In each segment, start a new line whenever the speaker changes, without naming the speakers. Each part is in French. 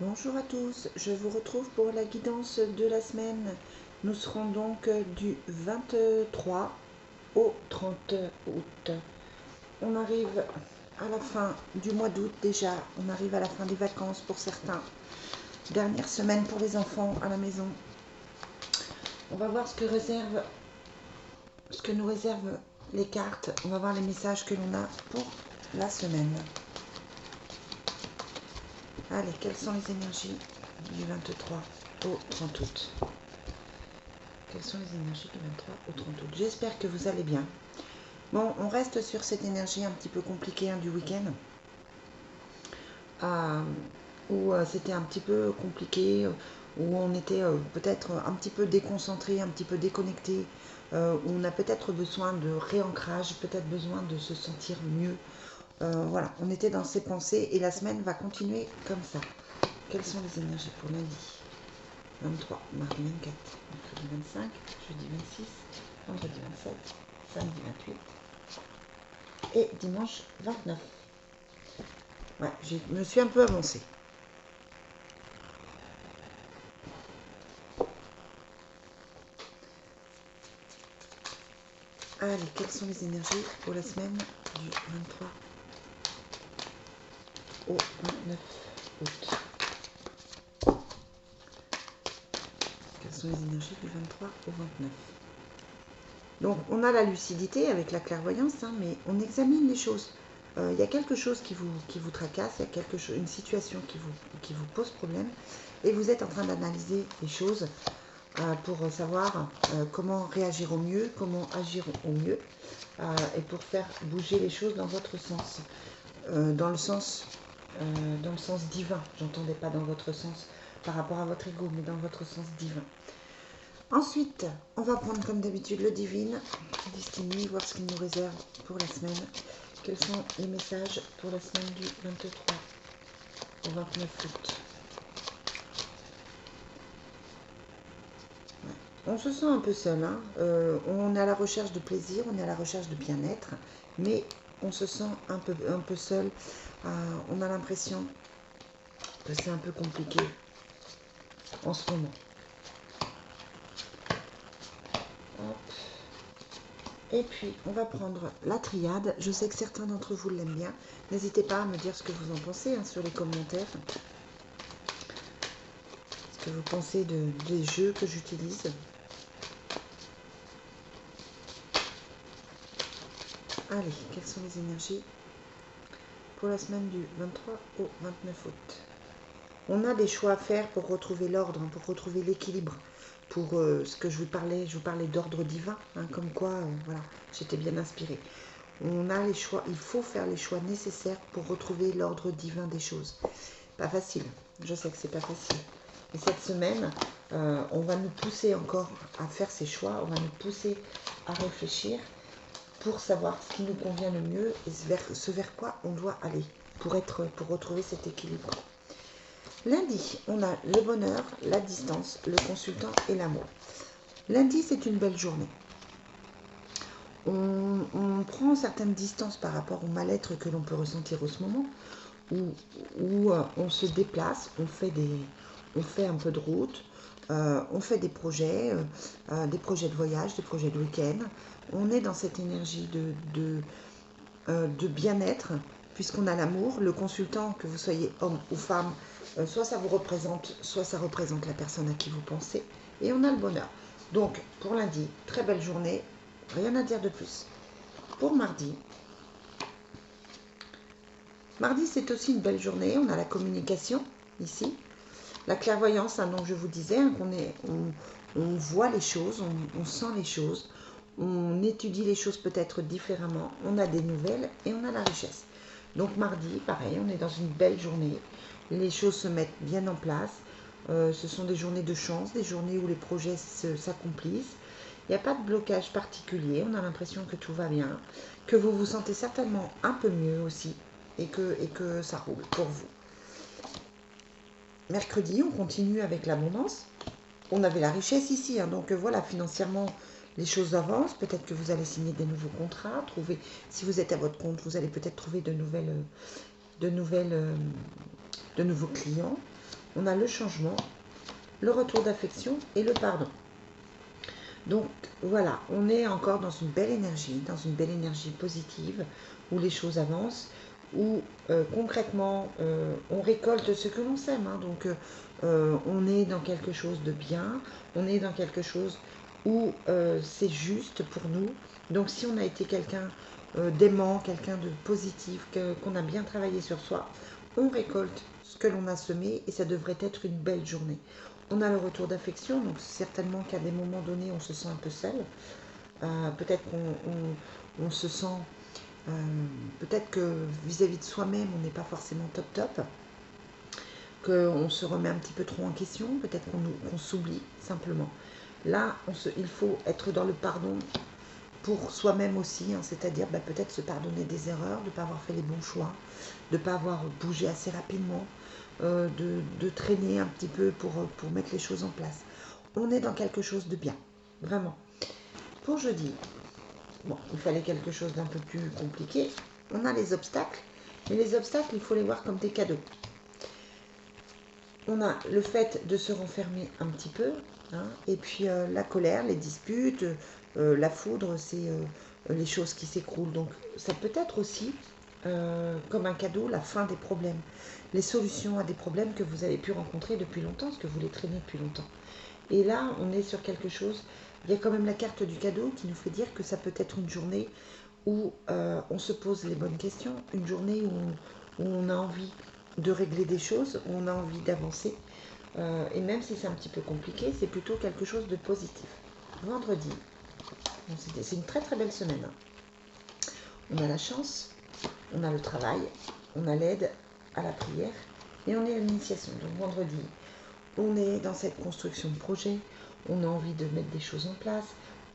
Bonjour à tous, je vous retrouve pour la guidance de la semaine. Nous serons donc du 23 au 30 août. On arrive à la fin du mois d'août déjà, on arrive à la fin des vacances pour certains. Dernière semaine pour les enfants à la maison. On va voir ce que nous réservent les cartes. On va voir les messages que l'on a pour la semaine. Allez, quelles sont les énergies du 23 au 30 août? Quelles sont les énergies du 23 au 30 août? J'espère que vous allez bien. Bon, on reste sur cette énergie un petit peu compliquée du week-end. Où c'était un petit peu compliqué, où on était peut-être un petit peu déconcentré, un petit peu déconnecté, où on a peut-être besoin de réancrage, peut-être besoin de se sentir mieux. Voilà, on était dans ces pensées et la semaine va continuer comme ça. Quelles sont les énergies pour lundi 23, mardi 24, mercredi 25, jeudi 26, vendredi 27, samedi 28 et dimanche 29. Ouais, je me suis un peu avancée. Allez, quelles sont les énergies pour la semaine du 23 au 29 août? Quelles sont les énergies du 23 au 29? Donc, on a la lucidité avec la clairvoyance, mais on examine les choses. Il y a quelque chose qui vous tracasse, il y a une situation qui vous pose problème, et vous êtes en train d'analyser les choses pour savoir comment réagir au mieux, comment agir au mieux, et pour faire bouger les choses dans votre sens, dans le sens divin. J'entendais pas dans votre sens par rapport à votre ego, mais dans votre sens divin. Ensuite, on va prendre comme d'habitude le divine, Destiny, voir ce qu'il nous réserve pour la semaine. Quels sont les messages pour la semaine du 23 au 29 août? On se sent un peu seul, hein. On est à la recherche de plaisir, on est à la recherche de bien-être, mais on se sent un peu seul. On a l'impression que c'est un peu compliqué en ce moment. Hop. Et puis, on va prendre la triade. Je sais que certains d'entre vous l'aiment bien. N'hésitez pas à me dire ce que vous en pensez sur les commentaires. Ce que vous pensez des jeux que j'utilise. Allez, quelles sont les énergies pour la semaine du 23 au 29 août? On a des choix à faire pour retrouver l'ordre, pour retrouver l'équilibre. Pour ce que je vous parlais d'ordre divin, comme quoi, voilà, j'étais bien inspirée. On a les choix, il faut faire les choix nécessaires pour retrouver l'ordre divin des choses. Pas facile, je sais que c'est pas facile. Et cette semaine, on va nous pousser encore à faire ces choix, on va nous pousser à réfléchir pour savoir ce qui nous convient le mieux et ce vers quoi on doit aller pour retrouver cet équilibre. Lundi, on a le bonheur, la distance, le consultant et l'amour. Lundi, c'est une belle journée. On prend certaines distances par rapport au mal-être que l'on peut ressentir en ce moment, où on se déplace, on fait un peu de route, on fait des projets de voyage, des projets de week-end. On est dans cette énergie de bien-être, puisqu'on a l'amour, le consultant, que vous soyez homme ou femme, soit ça vous représente, soit ça représente la personne à qui vous pensez, et on a le bonheur. Donc, pour lundi, très belle journée, rien à dire de plus. Pour mardi, c'est aussi une belle journée, on a la communication, ici, la clairvoyance, donc je vous disais, on voit les choses, on sent les choses, on étudie les choses peut-être différemment, on a des nouvelles et on a la richesse. Donc mardi, pareil, on est dans une belle journée, les choses se mettent bien en place, ce sont des journées de chance, des journées où les projets s'accomplissent. Il n'y a pas de blocage particulier, on a l'impression que tout va bien, que vous vous sentez certainement un peu mieux aussi et que ça roule pour vous. Mercredi, on continue avec l'abondance. On avait la richesse ici, donc voilà, financièrement, les choses avancent. Peut-être que vous allez signer des nouveaux contrats, si vous êtes à votre compte, vous allez peut-être trouver de nouveaux clients. on a le changement, le retour d'affection et le pardon. Donc voilà, on est encore dans une belle énergie positive, où les choses avancent, où concrètement on récolte ce que l'on sème. Hein. Donc on est dans quelque chose de bien, on est dans quelque chose où c'est juste pour nous. Donc si on a été quelqu'un d'aimant, quelqu'un de positif, qu'on a bien travaillé sur soi, on récolte ce que l'on a semé et ça devrait être une belle journée. On a le retour d'affection, donc certainement qu'à des moments donnés, on se sent un peu seul. Peut-être qu'on se sent, peut-être que vis-à-vis de soi-même, on n'est pas forcément top, qu'on se remet un petit peu trop en question, peut-être qu'on s'oublie simplement. Là, il faut être dans le pardon pour soi-même aussi, hein, c'est-à-dire peut-être se pardonner des erreurs, de ne pas avoir fait les bons choix, de ne pas avoir bougé assez rapidement, de traîner un petit peu pour mettre les choses en place. On est dans quelque chose de bien, vraiment. Pour jeudi, bon, il fallait quelque chose d'un peu plus compliqué. On a les obstacles, mais les obstacles, il faut les voir comme des cadeaux. On a le fait de se renfermer un petit peu, hein, et puis la colère, les disputes, la foudre, c'est les choses qui s'écroulent. Donc ça peut être aussi, comme un cadeau, la fin des problèmes, les solutions à des problèmes que vous avez pu rencontrer depuis longtemps, parce que vous les traînez depuis longtemps. Et là, on est sur quelque chose, il y a quand même la carte du cadeau qui nous fait dire que ça peut être une journée où on se pose les bonnes questions, une journée où on a envie de régler des choses, où on a envie d'avancer. Et même si c'est un petit peu compliqué, c'est plutôt quelque chose de positif. Vendredi, c'est une très très belle semaine. On a la chance, on a le travail, on a l'aide à la prière et on est à l'initiation. Donc vendredi, on est dans cette construction de projet, on a envie de mettre des choses en place,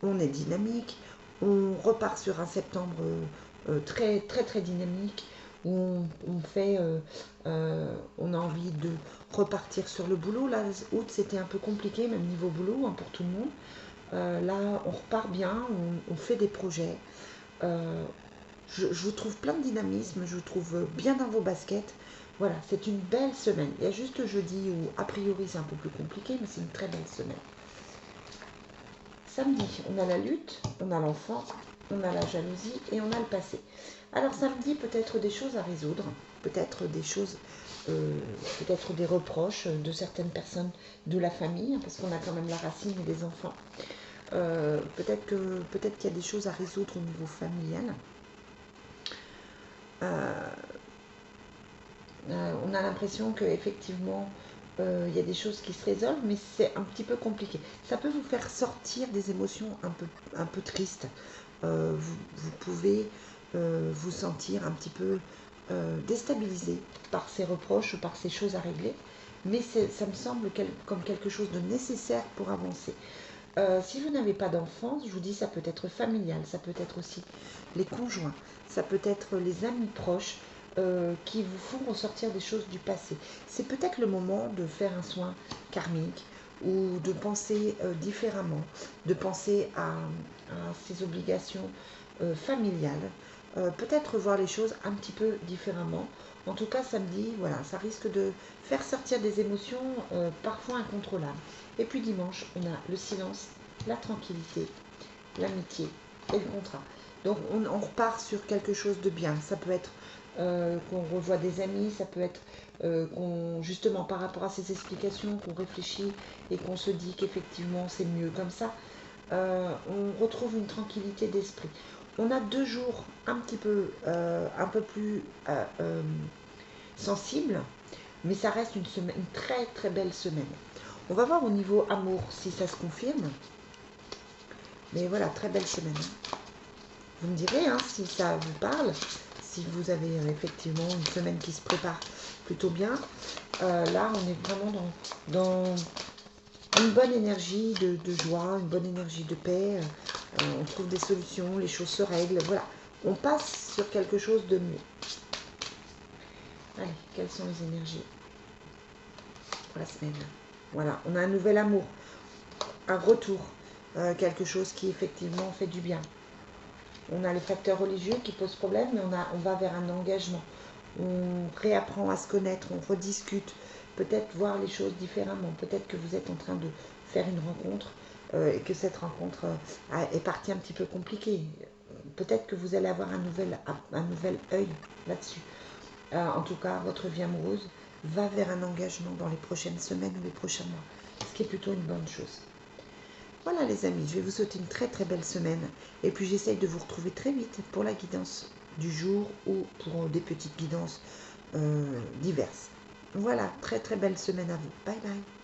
on est dynamique, on repart sur un septembre très très très dynamique, où on a envie de repartir sur le boulot. Là, août, c'était un peu compliqué, même niveau boulot, hein, pour tout le monde. Là, on repart bien, on fait des projets. Je vous trouve plein de dynamisme, je vous trouve bien dans vos baskets. Voilà, c'est une belle semaine. Il y a juste jeudi où, a priori, c'est un peu plus compliqué, mais c'est une très belle semaine. Samedi, on a la lutte, on a l'enfant, on a la jalousie et on a le passé. Alors samedi, peut-être des choses à résoudre, peut-être des choses, peut-être des reproches de certaines personnes de la famille, parce qu'on a quand même la racine et les enfants. Peut-être qu'il y a des choses à résoudre au niveau familial. On a l'impression qu'effectivement, il y a des choses qui se résolvent, mais c'est un petit peu compliqué. Ça peut vous faire sortir des émotions un peu tristes. Vous pouvez vous sentir un petit peu déstabilisé par ces reproches ou par ces choses à régler, mais ça me semble comme quelque chose de nécessaire pour avancer. Si vous n'avez pas d'enfants, je vous dis, ça peut être familial, ça peut être aussi les conjoints, ça peut être les amis proches qui vous font ressortir des choses du passé. C'est peut-être le moment de faire un soin karmique ou de penser différemment, de penser à ses obligations familiales, peut-être voir les choses un petit peu différemment. En tout cas, samedi, voilà, ça risque de faire sortir des émotions parfois incontrôlables. Et puis dimanche, on a le silence, la tranquillité, l'amitié et le contrat. Donc on repart sur quelque chose de bien. Ça peut être qu'on revoit des amis, ça peut être justement par rapport à ces explications, qu'on réfléchit et qu'on se dit qu'effectivement c'est mieux comme ça. On retrouve une tranquillité d'esprit. On a 2 jours un peu plus sensibles, mais ça reste une très très belle semaine. On va voir au niveau amour si ça se confirme. Mais voilà, très belle semaine. Vous me direz hein, si ça vous parle, si vous avez effectivement une semaine qui se prépare plutôt bien. Là, on est vraiment dans une bonne énergie de joie, une bonne énergie de paix. On trouve des solutions, les choses se règlent. Voilà, on passe sur quelque chose de mieux. Allez, quelles sont les énergies pour la semaine? Voilà, on a un nouvel amour, un retour, quelque chose qui effectivement fait du bien. On a les facteurs religieux qui posent problème, mais on va vers un engagement. On réapprend à se connaître, on rediscute. peut-être voir les choses différemment. Peut-être que vous êtes en train de faire une rencontre et que cette rencontre est partie un petit peu compliquée. Peut-être que vous allez avoir un nouvel œil là-dessus. En tout cas, votre vie amoureuse va vers un engagement dans les prochaines semaines ou les prochains mois, ce qui est plutôt une bonne chose. Voilà les amis, je vais vous souhaiter une très très belle semaine et puis j'essaye de vous retrouver très vite pour la guidance du jour ou pour des petites guidances diverses. Voilà, très très belle semaine à vous. Bye bye.